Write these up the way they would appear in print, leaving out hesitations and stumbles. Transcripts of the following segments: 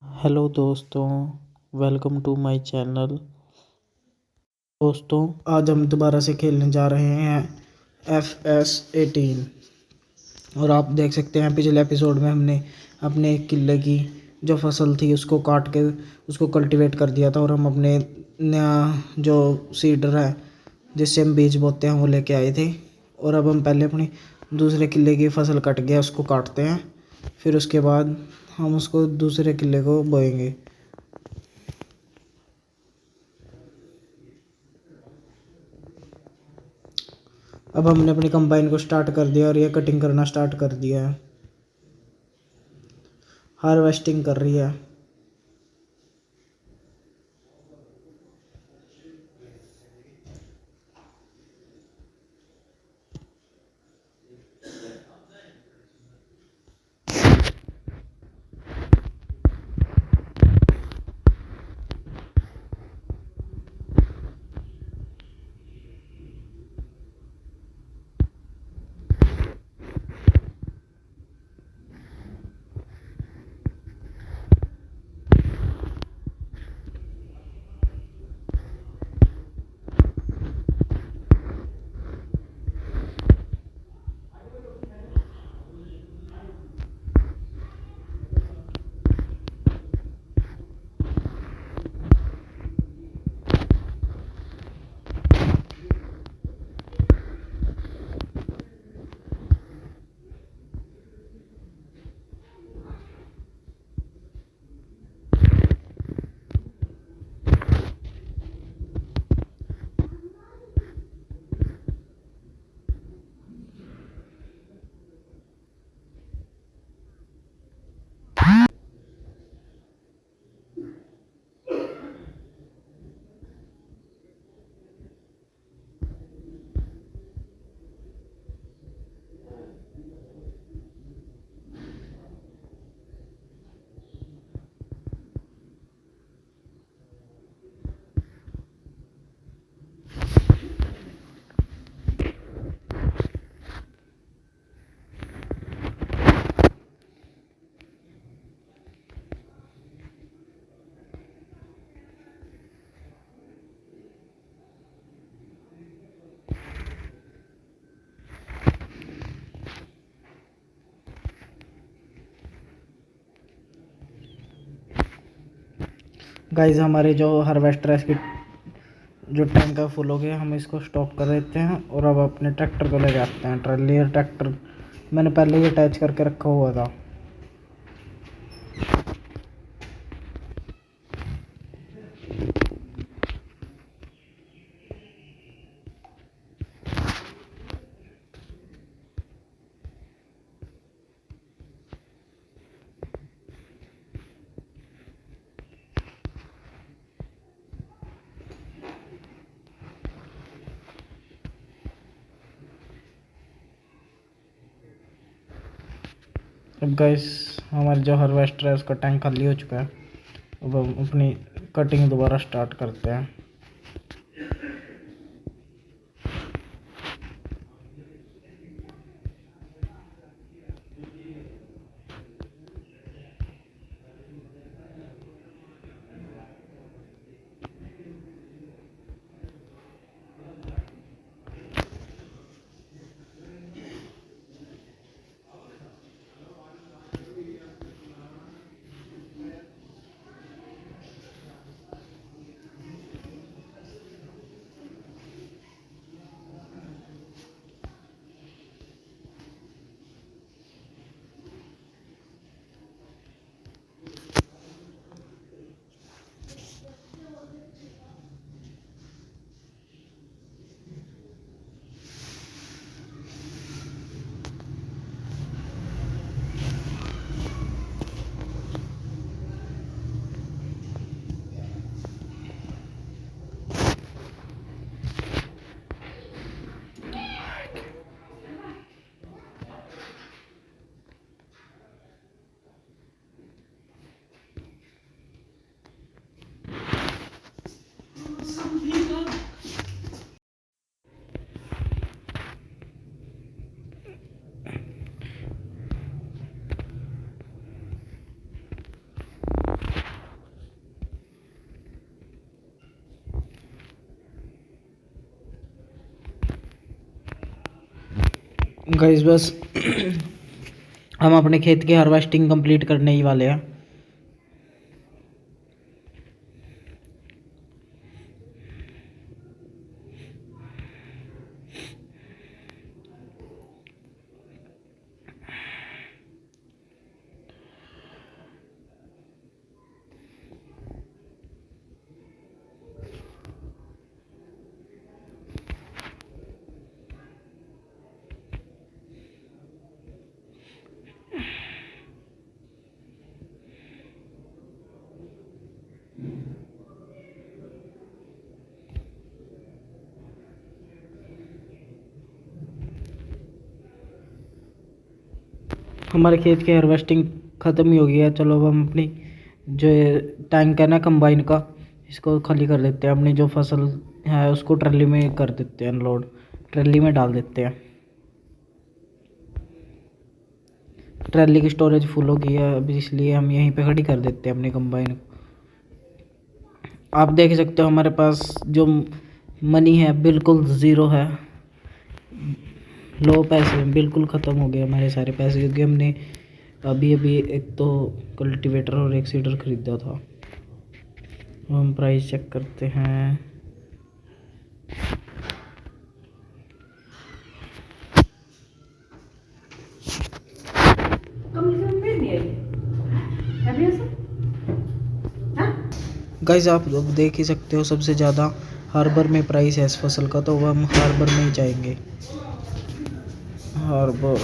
Hello दोस्तों, welcome to my channel. दोस्तों, आज हम दोबारा से खेलने जा रहे हैं FS18। और आप देख सकते हैं पिछले एपिसोड में हमने अपने एक किले की जो फसल थी उसको काट के उसको कल्टीवेट कर दिया था। और हम अपने नया जो सीडर है जिससे हम बीज बोते हैं वो लेके आए थे। और अब हम पहले अपनी दूसरे किले की फसल कट गया उसको काटते हैं, फिर उसके बाद हम उसको दूसरे किले को बोएंगे। अब हमने अपनी कंबाइन को स्टार्ट कर दिया और ये कटिंग करना स्टार्ट कर दिया है, हार्वेस्टिंग कर रही है। गाइस, हमारे जो हार्वेस्टर है इसकी जो टैंक है फुल हो गया। हम इसको स्टॉप कर देते हैं और अब अपने ट्रैक्टर को ले जाते हैं। ट्रॉली और ट्रैक्टर मैंने पहले ही अटैच करके रखा हुआ था। अब गाइस, हमारे जो हार्वेस्टर है उसका टैंक खाली हो चुका है। अब हम अपनी कटिंग दोबारा स्टार्ट करते हैं। गाइस बस हम अपने खेत की हार्वेस्टिंग कंप्लीट करने ही वाले हैं। हमारे खेत की हार्वेस्टिंग ख़त्म ही हो गई है। चलो अब हम अपनी जो टैंक है ना कंबाइन का, इसको खाली कर देते हैं। अपनी जो फसल है उसको ट्रॉली में कर देते हैं लोड, ट्रॉली में डाल देते हैं। ट्रॉली की स्टोरेज फुल हो गई है अभी, इसलिए हम यहीं पे खड़ी कर देते हैं अपनी कंबाइन को। आप देख सकते हो हमारे पास जो मनी है बिल्कुल ज़ीरो है, लो पैसे बिल्कुल ख़त्म हो गए हमारे सारे पैसे, क्योंकि हमने अभी अभी एक तो कल्टीवेटर और एक सीडर ख़रीदा था। हम प्राइस चेक करते हैं। गाइस आप अब देख ही सकते हो सबसे ज़्यादा हार्बर में प्राइस है इस फसल का, तो हम हार्बर में ही जाएंगे। हार्बर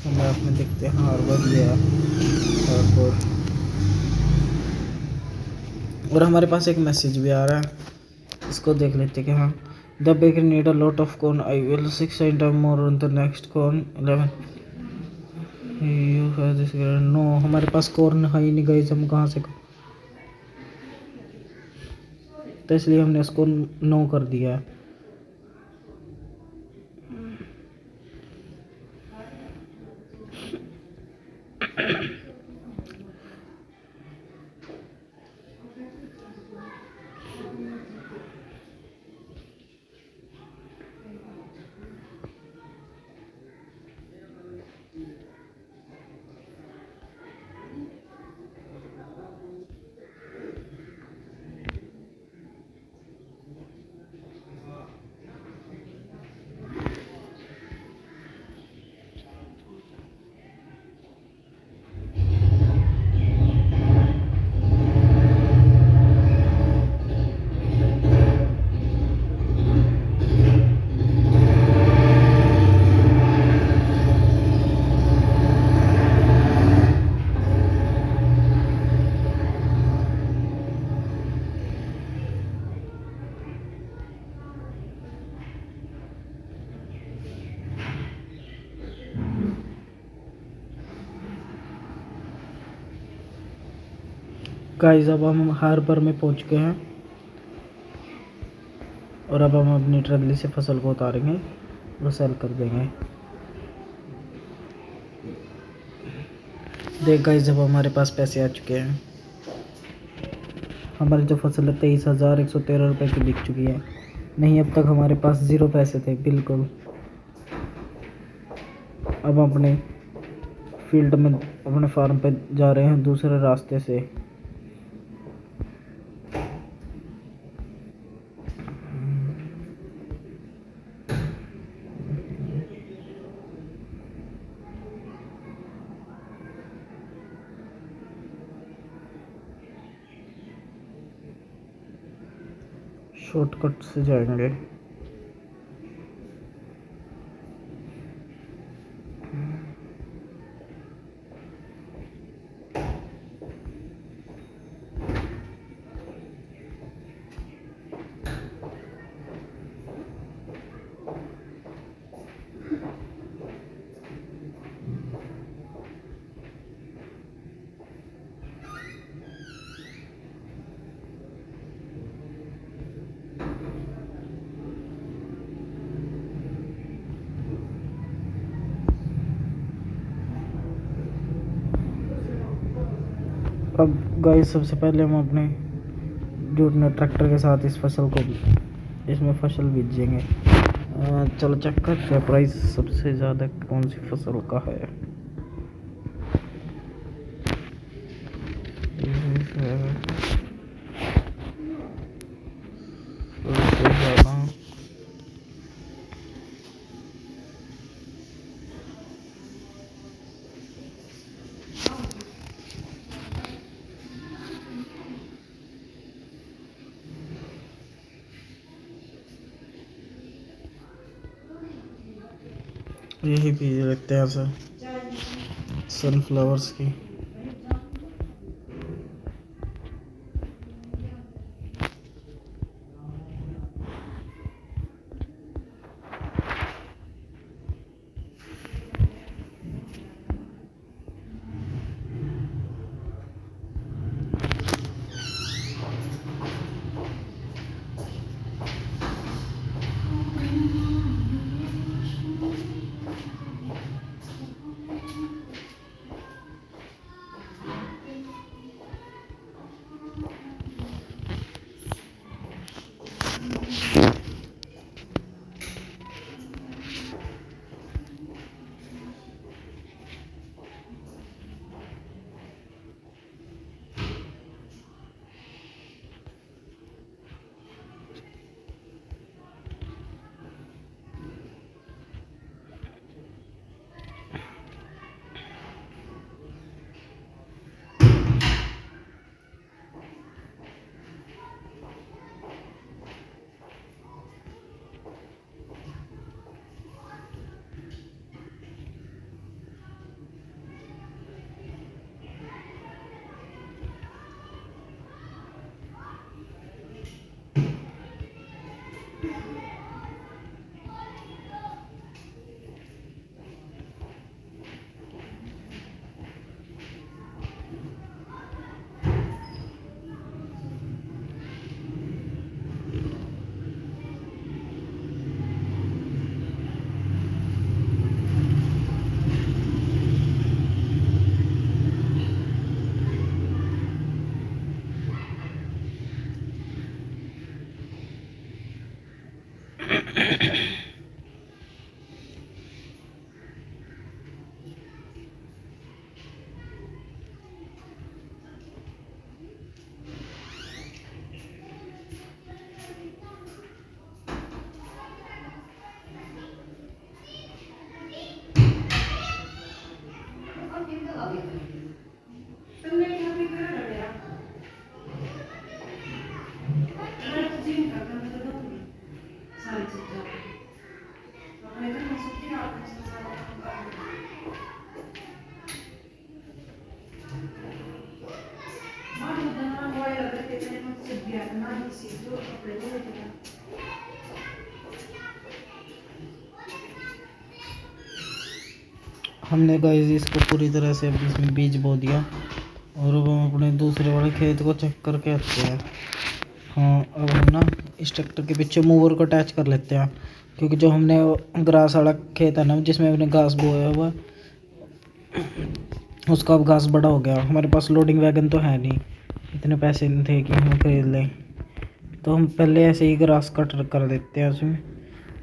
हम ऐप में देखते हैं, हार्बर ये है हार्बर। और हमारे पास एक मैसेज भी आ रहा है, इसको देख लेते हैं कि हाँ, the baker need a lot of corn, I will 6 time more on the next corn 11 you have this. No हमारे पास कॉर्न है ही नहीं गाइस, हम कहाँ से, तो इसलिए हमने इसको नो कर दिया है। गाइस अब हम हार्बर में पहुंच गए हैं और अब हम अपनी ट्रॉली से फसल को उतारेंगे और सेल कर देंगे। देख गाइस अब हमारे पास पैसे आ चुके हैं। हमारी जो फसल है 23,113 रुपये की बिक चुकी है। नहीं, अब तक हमारे पास ज़ीरो पैसे थे बिल्कुल। अब अपने फील्ड में अपने फार्म पे जा रहे हैं दूसरे रास्ते से। शॉर्टकट से जाएंगे। अब गाइस सबसे पहले हम अपने जो अपने ट्रैक्टर के साथ इस फसल को इसमें फसल बीजेंगे। चलो चेक करते हैं प्राइस सबसे ज़्यादा कौन सी फसल का है। सबसे ज़्यादा यही बीज लेते हैं सर, सनफ्लावर्स की। हमने गाइस इसको पूरी तरह से अब इसमें बीज बो दिया और अब हम अपने दूसरे वाले खेत को चेक करके आते हैं। हाँ, अब हम ना इस ट्रैक्टर के पीछे मूवर को अटैच कर लेते हैं, क्योंकि जो हमने ग्रास वाला खेत है ना जिसमें हमने घास बोया हुआ, उसका अब घास बड़ा हो गया। हमारे पास लोडिंग वैगन तो है नहीं, इतने पैसे नहीं थे कि हम खरीद लें, तो हम पहले ऐसे ही ग्रास कट कर देते हैं उसमें,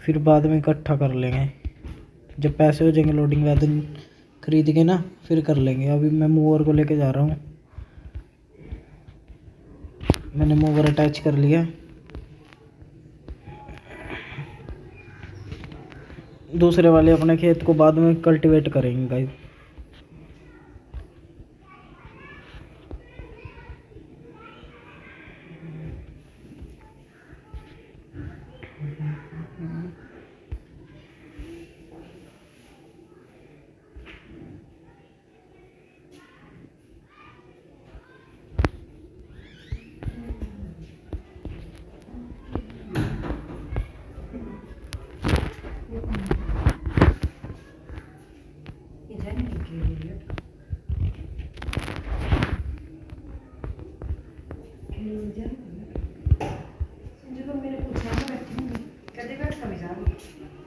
फिर बाद में इकट्ठा कर लेंगे। जब पैसे हो जाएंगे लोडिंग वैगन खरीद के ना, फिर कर लेंगे। अभी मैं मूवर को लेके जा रहा हूँ। मैंने मूवर अटैच कर लिया। दूसरे वाले अपने खेत को बाद में कल्टीवेट करेंगे गाइस।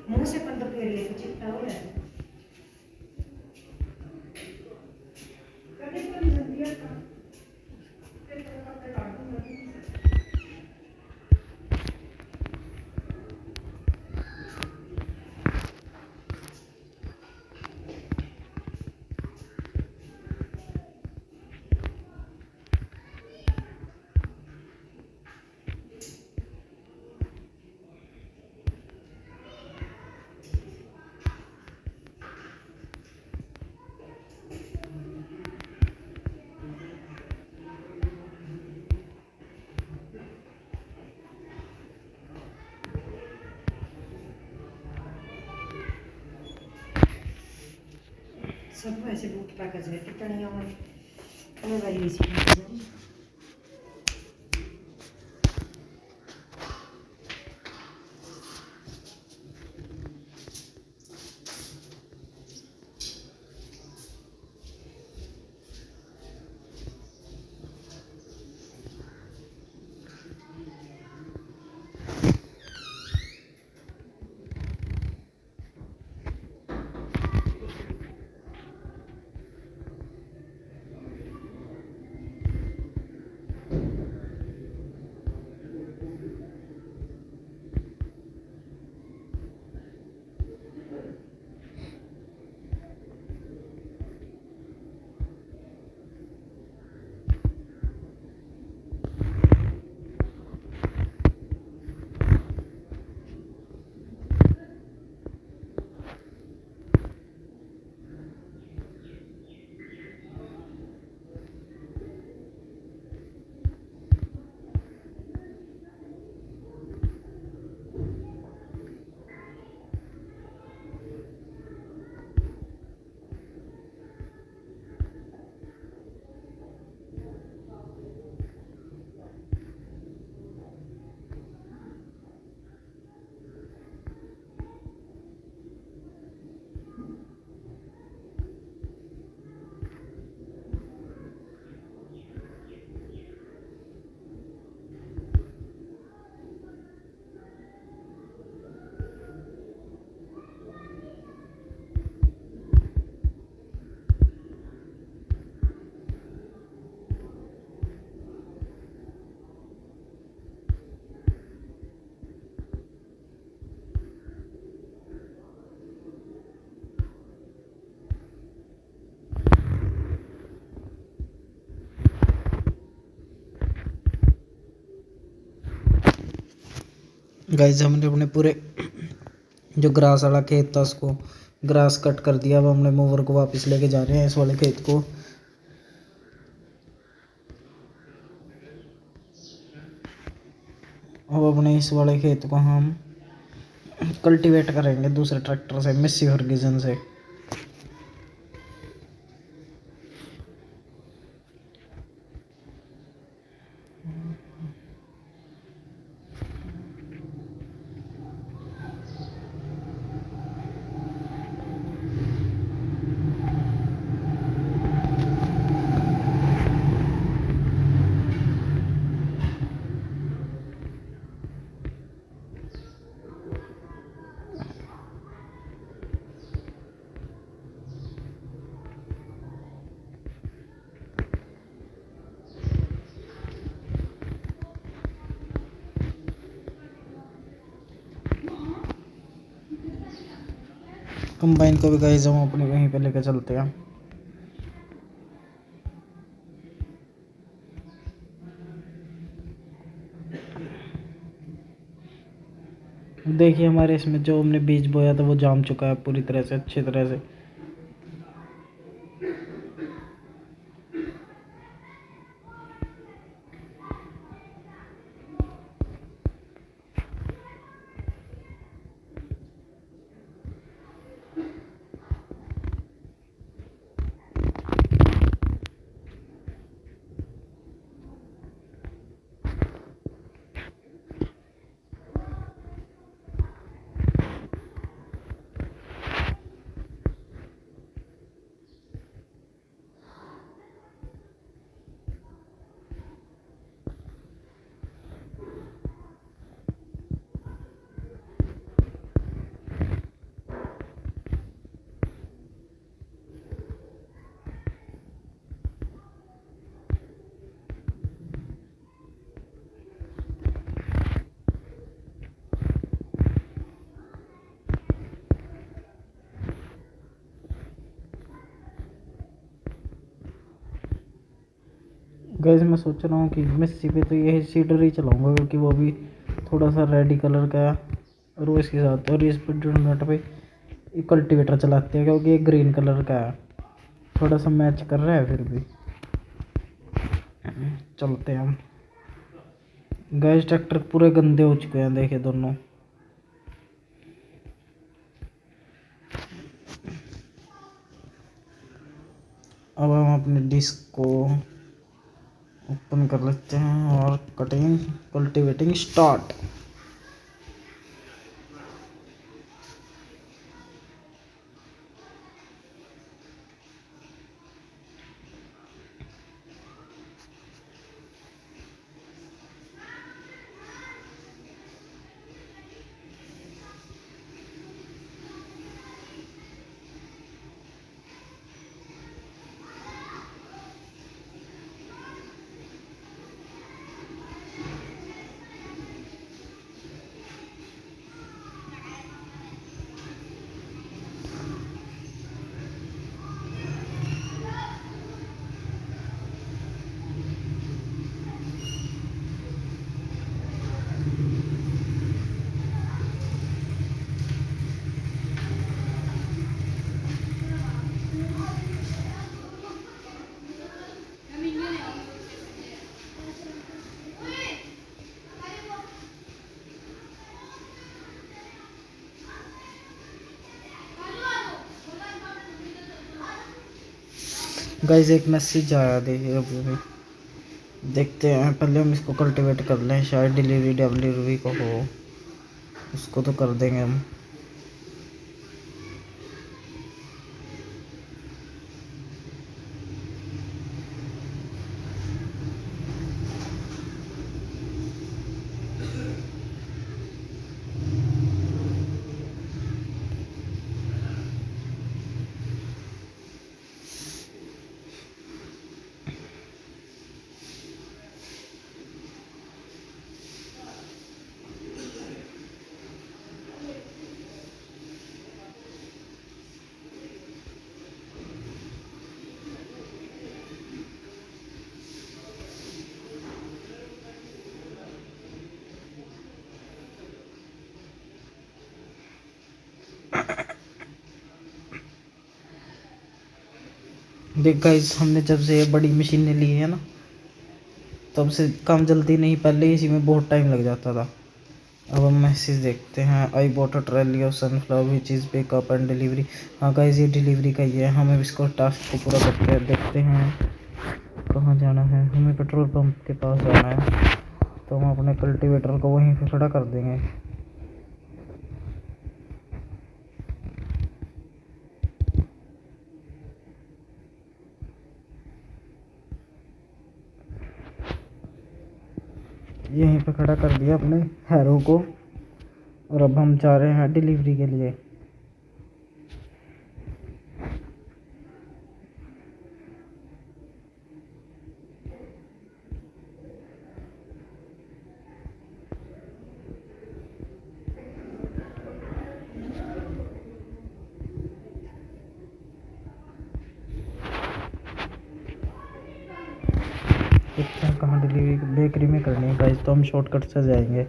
मुंह से पंद्रह फेर लेके चिट्टा हो रहा है। सब ऐसे बूट पैकेज है टिप्पणियाँ हमें वेरिएशन गाइस हमने अपने पूरे जो ग्रास वाला खेत था उसको ग्रास कट कर दिया। अब हमने मोवर को वापस लेके जा रहे हैं इस वाले खेत को। अब अपने इस वाले खेत को हम कल्टीवेट करेंगे दूसरे ट्रैक्टर से, मिस्सी फर्ग्यूसन से। कंबाइन को भी गाइस हम अपने वहीं पे लेकर चलते हैं। देखिए हमारे इसमें जो हमने बीज बोया था वो जाम चुका है पूरी तरह से, अच्छी तरह से। गैस मैं सोच रहा हूँ कि मिस्सी पे तो यही सीडर ही चलाऊंगा क्योंकि वो भी थोड़ा सा रेडी कलर का है। और वो इसके साथ और इस पर जो नट पे कल्टीवेटर चलाते हैं क्योंकि ये ग्रीन कलर का है, थोड़ा सा मैच कर रहा है। फिर भी चलते हैं हम। गैस ट्रैक्टर पूरे गंदे हो चुके हैं देखिए दोनों। अब हम अपने डिस्क को ओपन कर लेते हैं और कटिंग कल्टीवेटिंग स्टार्ट। गाइस एक मैसेज आया, देखिए अभी देखते हैं। पहले हम इसको कल्टीवेट कर लें, शायद डिलीवरी को हो, उसको तो कर देंगे हम। देख गाइस, हमने जब से ये बड़ी मशीनें ली है ना, तब से काम जल्दी नहीं, पहले इसी में बहुत टाइम लग जाता था। अब हम मैसेज देखते हैं। I bought a trolley of sunflower which is pickup and delivery. हाँ गाइस, ये डिलीवरी का ही है। हमें इसको टास्क को पूरा करते हैं। देखते हैं कहाँ जाना है। हमें पेट्रोल पंप के पास जाना है, तो हम अपने कल्टीवेटर को वहीं पे खड़ा कर देंगे। यहीं पे खड़ा कर दिया अपने हैरो को, और अब हम जा रहे हैं डिलीवरी के लिए। देखते हैं कहाँ डिलीवरी, बेकरी में करनी है गाइस, तो हम शॉर्टकट से जाएंगे।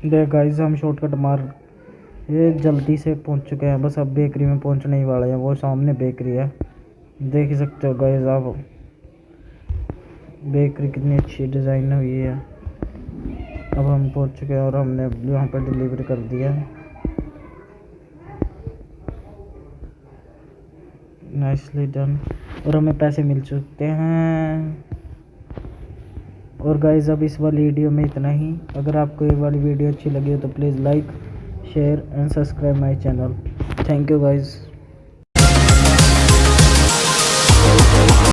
देख गाइस, हम शॉर्टकट मार ये जल्दी से पहुंच चुके हैं। बस अब बेकरी में पहुंचने ही वाले हैं। वो सामने बेकरी है, देख ही सकते हो गाइस आप। बेकरी कितनी अच्छी डिज़ाइन हुई है। अब हम पहुंच चुके हैं और हमने यहाँ पर डिलीवरी कर दिया है। Nicely done. और हमें पैसे मिल चुके हैं। और गाइस, अब इस वाली वीडियो में इतना ही। अगर आपको ये वाली वीडियो अच्छी लगी हो तो please like, share and subscribe my channel. Thank you guys.